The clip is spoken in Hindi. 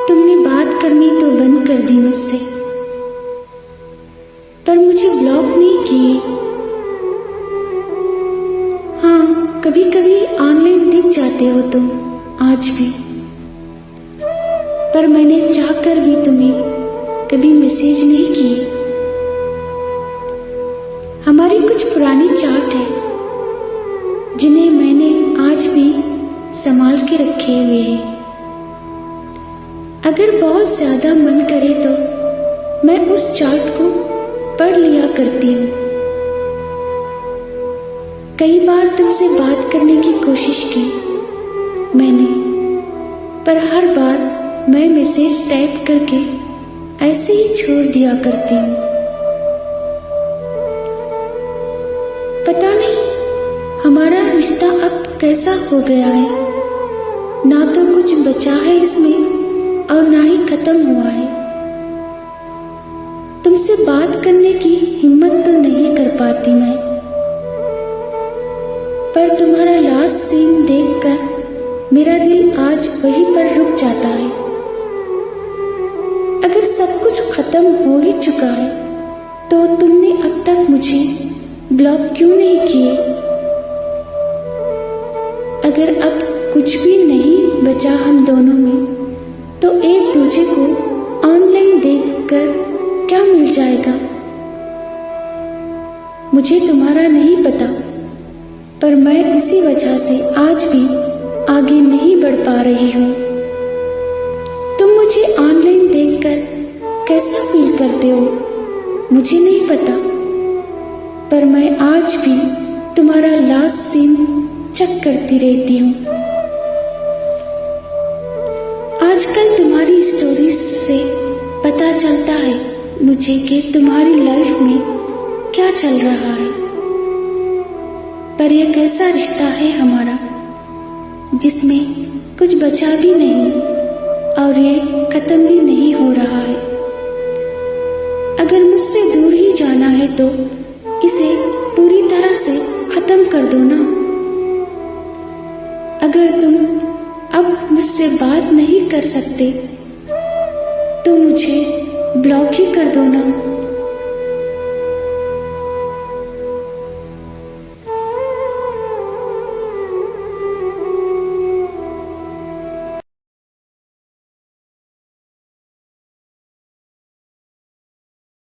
तुमने बात करनी तो बंद कर दी मुझसे, पर मुझे ब्लॉक नहीं किए। हाँ, कभी कभी ऑनलाइन दिख जाते हो तुम आज भी, पर मैंने चाहकर भी तुम्हें कभी मैसेज नहीं किए। हमारी कुछ पुरानी चाट है जिन्हें मैंने आज भी संभाल के रखे हुए हैं। अगर बहुत ज्यादा मन करे तो मैं उस चार्ट को पढ़ लिया करती हूँ। कई बार तुमसे बात करने की कोशिश की मैंने, पर हर बार मैं मैसेज टाइप करके ऐसे ही छोड़ दिया करती हूँ। पता नहीं हमारा रिश्ता अब कैसा हो गया है, ना तो कुछ बचा है इसमें और ना ही खत्म हुआ है। तुमसे बात करने की हिम्मत तो नहीं कर पाती मैं, पर तुम्हारा लास्ट सीन देखकर मेरा दिल आज वहीं पर रुक जाता है। अगर सब कुछ खत्म हो ही चुका है तो तुमने अब तक मुझे ब्लॉक क्यों नहीं किए? अगर अब कुछ भी नहीं बचा हम दोनों में, तो एक दूसरे को ऑनलाइन देखकर क्या मिल जाएगा? मुझे तुम्हारा नहीं पता, पर मैं इसी वजह से आज भी आगे नहीं बढ़ पा रही हूँ। तुम मुझे ऑनलाइन देखकर कैसा फील करते हो मुझे नहीं पता, पर मैं आज भी तुम्हारा लास्ट सीन चेक करती रहती हूँ। आजकल तुम्हारी स्टोरीज से पता चलता है मुझे कि तुम्हारी लाइफ में क्या चल रहा है, पर यह कैसा रिश्ता है हमारा जिसमें कुछ बचा भी नहीं और ये खत्म भी नहीं हो रहा है। अगर मुझसे दूर ही जाना है तो इसे पूरी तरह से खत्म कर दो ना। अगर तुम अब मुझसे बात नहीं कर सकते तो मुझे ब्लॉक ही कर दो ना।